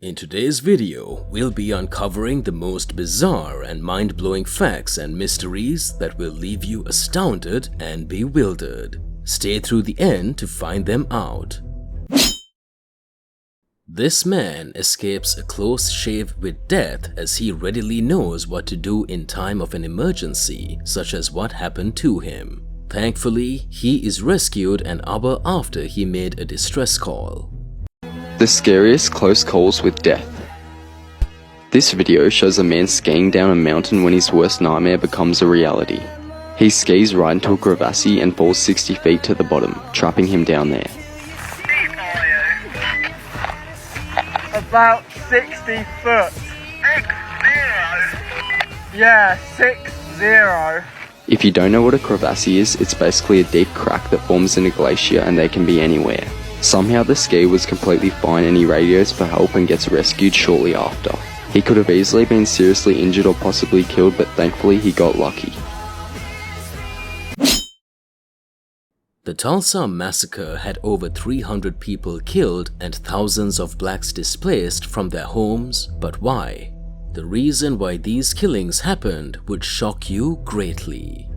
In today's video, we'll be uncovering the most bizarre and mind-blowing facts and mysteries that will leave you astounded and bewildered. Stay through the end to find them out. This man escapes a close shave with death as he readily knows what to do in time of an emergency, such as what happened to him. Thankfully, he is rescued an hour after he made a distress call. The scariest close calls with death. This video shows a man skiing down a mountain when his worst nightmare becomes a reality. He skis right into a crevasse and falls 60 feet to the bottom, trapping him down there. About 60 foot. 60? Yeah, 60. If you don't know what a crevasse is, it's basically a deep crack that forms in a glacier and they can be anywhere. Somehow the skier was completely fine and he radios for help and gets rescued shortly after. He could have easily been seriously injured or possibly killed, but thankfully he got lucky. The Tulsa massacre had over 300 people killed and thousands of blacks displaced from their homes, but why? The reason why these killings happened would shock you greatly.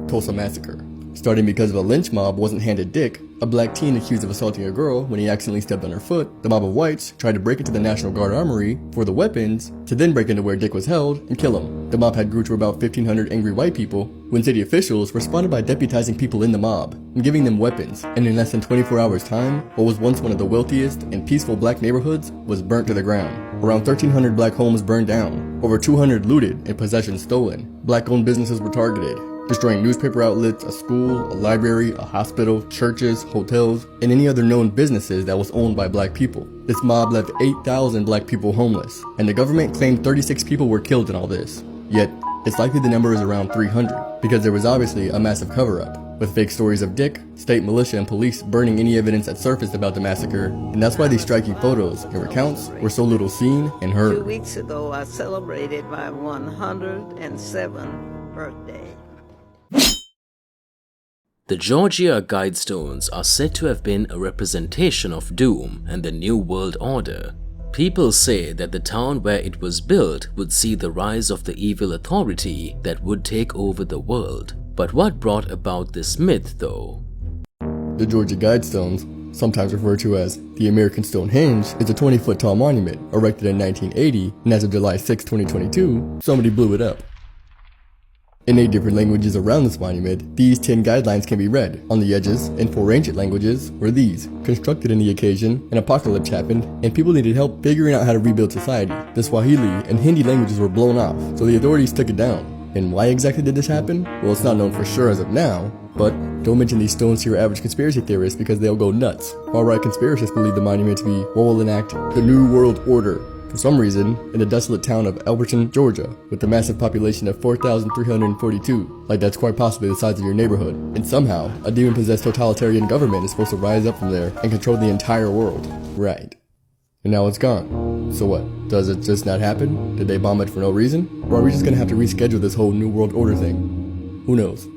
Tulsa massacre. Starting because of a lynch mob wasn't handed Dick, a black teen accused of assaulting a girl when he accidentally stepped on her foot. The mob of whites tried to break into the National Guard armory for the weapons to then break into where Dick was held and kill him. The mob had grew to about 1,500 angry white people when city officials responded by deputizing people in the mob and giving them weapons, and in less than 24 hours time, what was once one of the wealthiest and peaceful black neighborhoods was burnt to the ground. Around 1,300 black homes burned down, over 200 looted and possessions stolen. Black-owned businesses were targeted, destroying newspaper outlets, a school, a library, a hospital, churches, hotels, and any other known businesses that was owned by black people. This mob left 8,000 black people homeless, and the government claimed 36 people were killed in all this. Yet, it's likely the number is around 300, because there was obviously a massive cover-up, with fake stories of Dick, state militia, and police burning any evidence that surfaced about the massacre, and that's why these striking photos and recounts were so little seen and heard. 2 weeks ago, I celebrated my 107th birthday. The Georgia Guidestones are said to have been a representation of doom and the New World Order. People say that the town where it was built would see the rise of the evil authority that would take over the world. But what brought about this myth, though? The Georgia Guidestones, sometimes referred to as the American Stonehenge, is a 20-foot tall monument erected in 1980, and as of July 6, 2022, somebody blew it up. In 8 different languages around this monument, these 10 guidelines can be read. On the edges, in 4 ancient languages, were these. Constructed in the occasion, an apocalypse happened, and people needed help figuring out how to rebuild society. The Swahili and Hindi languages were blown off, so the authorities took it down. And why exactly did this happen? Well, it's not known for sure as of now, but don't mention these stones to your average conspiracy theorist because they'll go nuts. Far-right conspiracists believe the monument to be what will enact the New World Order. For some reason, in the desolate town of Alberton, Georgia, with a massive population of 4,342, like that's quite possibly the size of your neighborhood, and somehow, a demon-possessed totalitarian government is supposed to rise up from there and control the entire world. Right. And now it's gone. So what? Does it just not happen? Did they bomb it for no reason? Or are we just gonna have to reschedule this whole New World Order thing? Who knows?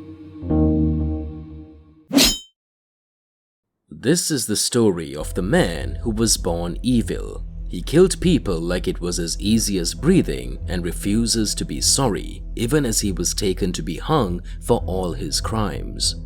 This is the story of the man who was born evil. He killed people like it was as easy as breathing and refuses to be sorry, even as he was taken to be hung for all his crimes.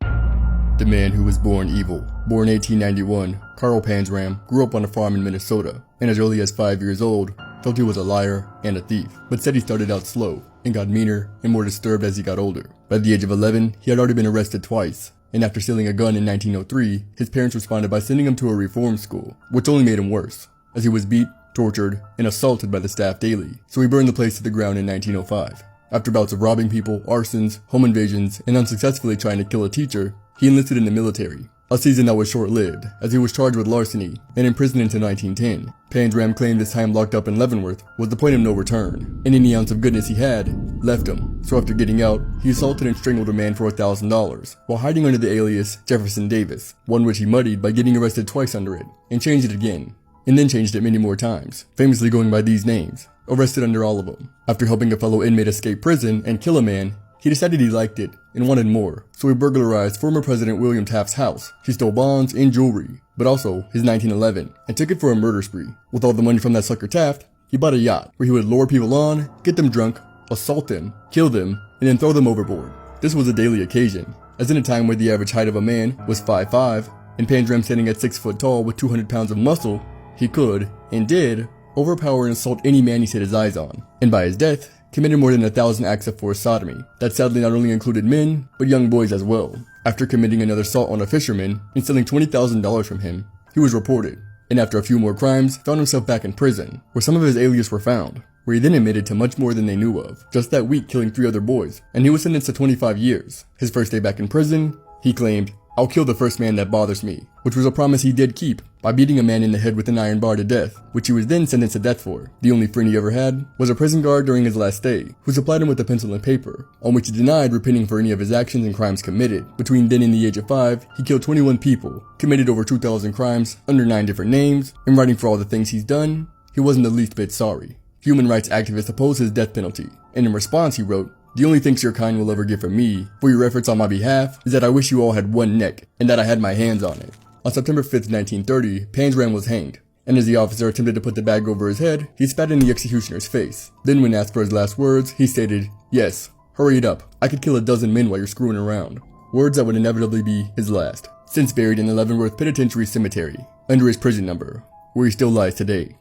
The man who was born evil. Born 1891, Carl Panzram grew up on a farm in Minnesota, and as early as 5 years old, felt he was a liar and a thief, but said he started out slow and got meaner and more disturbed as he got older. By the age of 11, he had already been arrested twice, and after stealing a gun in 1903, his parents responded by sending him to a reform school, which only made him worse, as he was beat, tortured, and assaulted by the staff daily, so he burned the place to the ground in 1905. After bouts of robbing people, arsons, home invasions, and unsuccessfully trying to kill a teacher, he enlisted in the military, a season that was short-lived, as he was charged with larceny and imprisoned until 1910. Panzram claimed his time locked up in Leavenworth was the point of no return, and any ounce of goodness he had left him. So after getting out, he assaulted and strangled a man for $1,000, while hiding under the alias Jefferson Davis, one which he muddied by getting arrested twice under it, and changed it again, and then changed it many more times, famously going by these names, arrested under all of them. After helping a fellow inmate escape prison and kill a man, he decided he liked it and wanted more, so he burglarized former President William Taft's house. He stole bonds and jewelry, but also his 1911, and took it for a murder spree. With all the money from that sucker Taft, he bought a yacht where he would lure people on, get them drunk, assault them, kill them, and then throw them overboard. This was a daily occasion, as in a time where the average height of a man was 5'5", and Panzram standing at 6 foot tall with 200 pounds of muscle, he could, and did, overpower and assault any man he set his eyes on. And by his death, committed more than 1,000 acts of forced sodomy, that sadly not only included men, but young boys as well. After committing another assault on a fisherman and stealing $20,000 from him, he was reported, and after a few more crimes, found himself back in prison, where some of his alias were found, where he then admitted to much more than they knew of, just that week killing 3 other boys, and he was sentenced to 25 years. His first day back in prison, he claimed, "I'll kill the first man that bothers me," which was a promise he did keep by beating a man in the head with an iron bar to death, which he was then sentenced to death for. The only friend he ever had was a prison guard during his last stay, who supplied him with a pencil and paper, on which he denied repenting for any of his actions and crimes committed. Between then and the age of 5, he killed 21 people, committed over 2,000 crimes under 9 different names, and writing for all the things he's done, he wasn't the least bit sorry. Human rights activists opposed his death penalty, and in response he wrote, "The only thanks your kind will ever get from me for your efforts on my behalf is that I wish you all had one neck, and that I had my hands on it." On September 5th, 1930, Panzram was hanged, and as the officer attempted to put the bag over his head, he spat in the executioner's face. Then when asked for his last words, he stated, "Yes, hurry it up. I could kill a dozen men while you're screwing around." Words that would inevitably be his last. Since buried in the Leavenworth Penitentiary Cemetery, under his prison number, where he still lies today.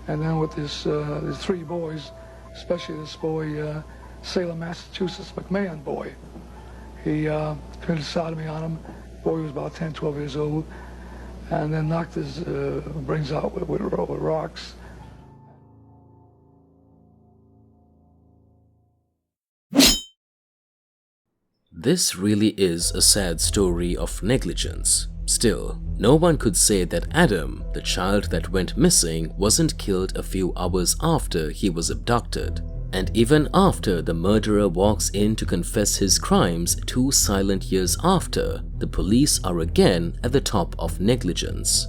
And then with these 3 boys, especially this boy, Salem, Massachusetts, McMahon boy. He committed sodomy on him. Boy was about 10, 12 years old, and then knocked his brains out with rocks. This really is a sad story of negligence. Still, no one could say that Adam, the child that went missing, wasn't killed a few hours after he was abducted. And even after the murderer walks in to confess his crimes 2 silent years after, the police are again at the top of negligence.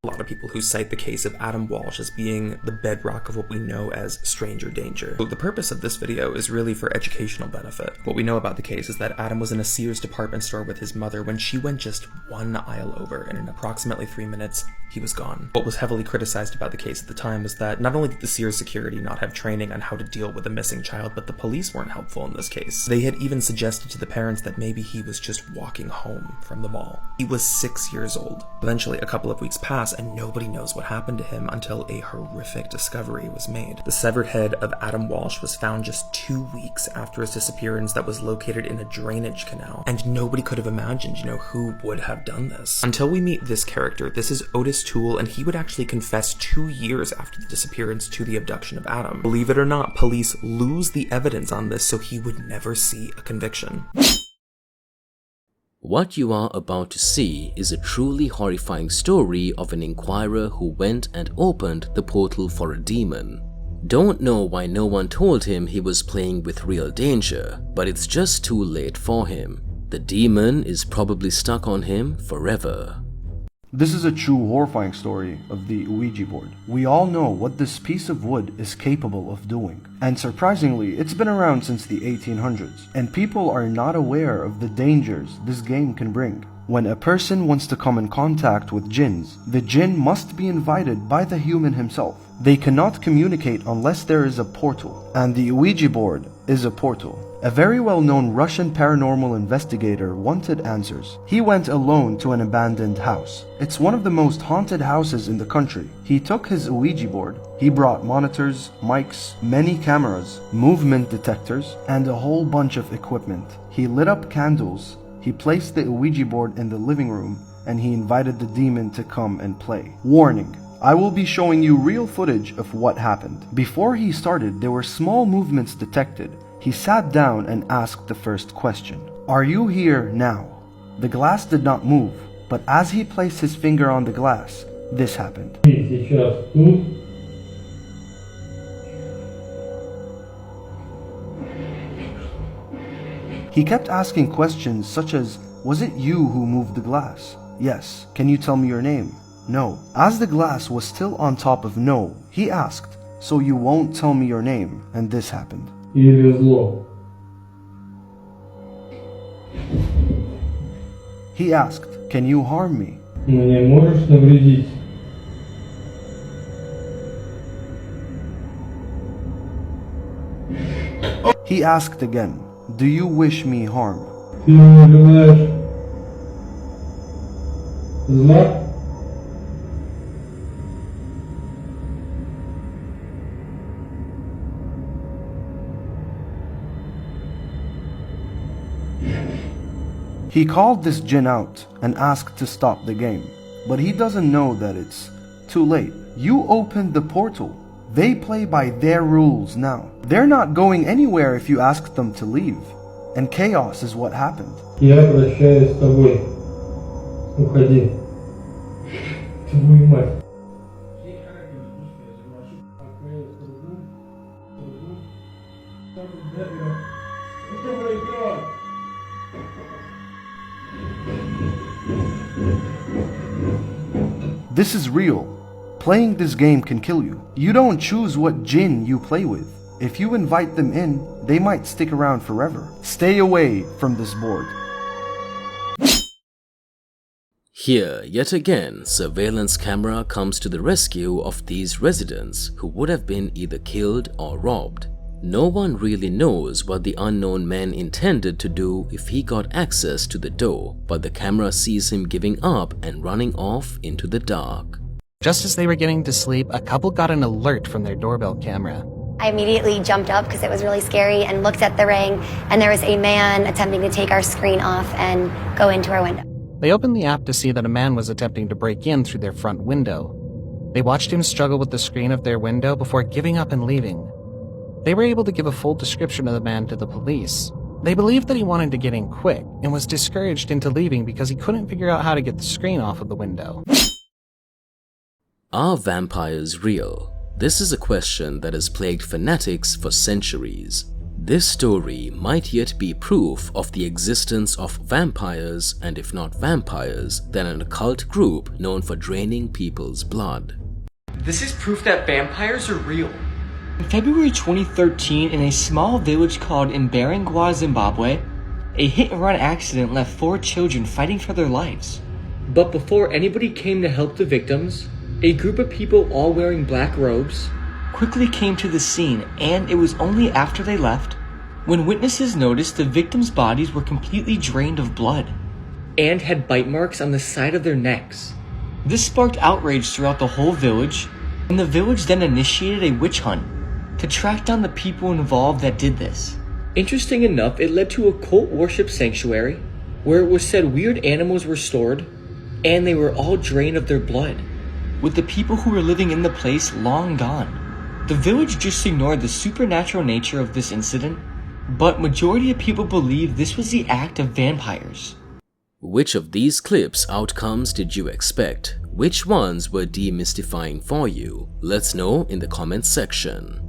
A lot of people who cite the case of Adam Walsh as being the bedrock of what we know as stranger danger. So the purpose of this video is really for educational benefit. What we know about the case is that Adam was in a Sears department store with his mother when she went just 1 aisle over, and in approximately 3 minutes, he was gone. What was heavily criticized about the case at the time was that not only did the Sears security not have training on how to deal with a missing child, but the police weren't helpful in this case. They had even suggested to the parents that maybe he was just walking home from the mall. He was 6 years old. Eventually, a couple of weeks pass and nobody knows what happened to him until a horrific discovery was made. The severed head of Adam Walsh was found just 2 weeks after his disappearance that was located in a drainage canal, and nobody could have imagined, who would have done this. Until we meet this character. This is Otis Toole, and he would actually confess 2 years after the disappearance to the abduction of Adam. Believe it or not, police lose the evidence on this, so he would never see a conviction. What you are about to see is a truly horrifying story of an inquirer who went and opened the portal for a demon. Don't know why no one told him he was playing with real danger, but it's just too late for him. The demon is probably stuck on him forever. This is a true horrifying story of the Ouija board. We all know what this piece of wood is capable of doing. And surprisingly, it's been around since the 1800s, and people are not aware of the dangers this game can bring. When a person wants to come in contact with jinns, the jinn must be invited by the human himself. They cannot communicate unless there is a portal, and the Ouija board is a portal. A very well-known Russian paranormal investigator wanted answers. He went alone to an abandoned house. It's one of the most haunted houses in the country. He took his Ouija board. He brought monitors, mics, many cameras, movement detectors, and a whole bunch of equipment. He lit up candles. He placed the Ouija board in the living room, and he invited the demon to come and play. Warning: I will be showing you real footage of what happened. Before he started, there were small movements detected. He sat down and asked the first question. Are you here now? The glass did not move, but as he placed his finger on the glass, this happened. He kept asking questions such as, was it you who moved the glass? Yes. Can you tell me your name? No. As the glass was still on top of no, he asked, so you won't tell me your name? And this happened. He asked, can you harm me? Мне можешь навредить? He asked again, "Do you wish me harm?" Ты мне желаешь зла? He called this djinn out and asked to stop the game, but he doesn't know that it's too late. You opened the portal. They play by their rules now. They're not going anywhere if you ask them to leave. And chaos is what happened. Я прощаюсь с тобой. Уходи. Твою мать. This is real. Playing this game can kill you. You don't choose what jinn you play with. If you invite them in, they might stick around forever. Stay away from this board. Here, yet again, surveillance camera comes to the rescue of these residents who would have been either killed or robbed. No one really knows what the unknown man intended to do if he got access to the door, but the camera sees him giving up and running off into the dark. Just as they were getting to sleep, a couple got an alert from their doorbell camera. I immediately jumped up because it was really scary and looked at the ring, and there was a man attempting to take our screen off and go into our window. They opened the app to see that a man was attempting to break in through their front window. They watched him struggle with the screen of their window before giving up and leaving. They were able to give a full description of the man to the police. They believed that he wanted to get in quick and was discouraged into leaving because he couldn't figure out how to get the screen off of the window. Are vampires real? This is a question that has plagued fanatics for centuries. This story might yet be proof of the existence of vampires, and if not vampires, then an occult group known for draining people's blood. This is proof that vampires are real. In February 2013, in a small village called Mbarangwa, Zimbabwe, a hit-and-run accident left 4 children fighting for their lives. But before anybody came to help the victims, a group of people all wearing black robes quickly came to the scene, and it was only after they left when witnesses noticed the victims' bodies were completely drained of blood and had bite marks on the side of their necks. This sparked outrage throughout the whole village, and the village then initiated a witch hunt to track down the people involved that did this. Interesting enough, it led to a cult worship sanctuary where it was said weird animals were stored and they were all drained of their blood, with the people who were living in the place long gone. The village just ignored the supernatural nature of this incident, but majority of people believe this was the act of vampires. Which of these clips' outcomes did you expect? Which ones were demystifying for you? Let's know in the comments section.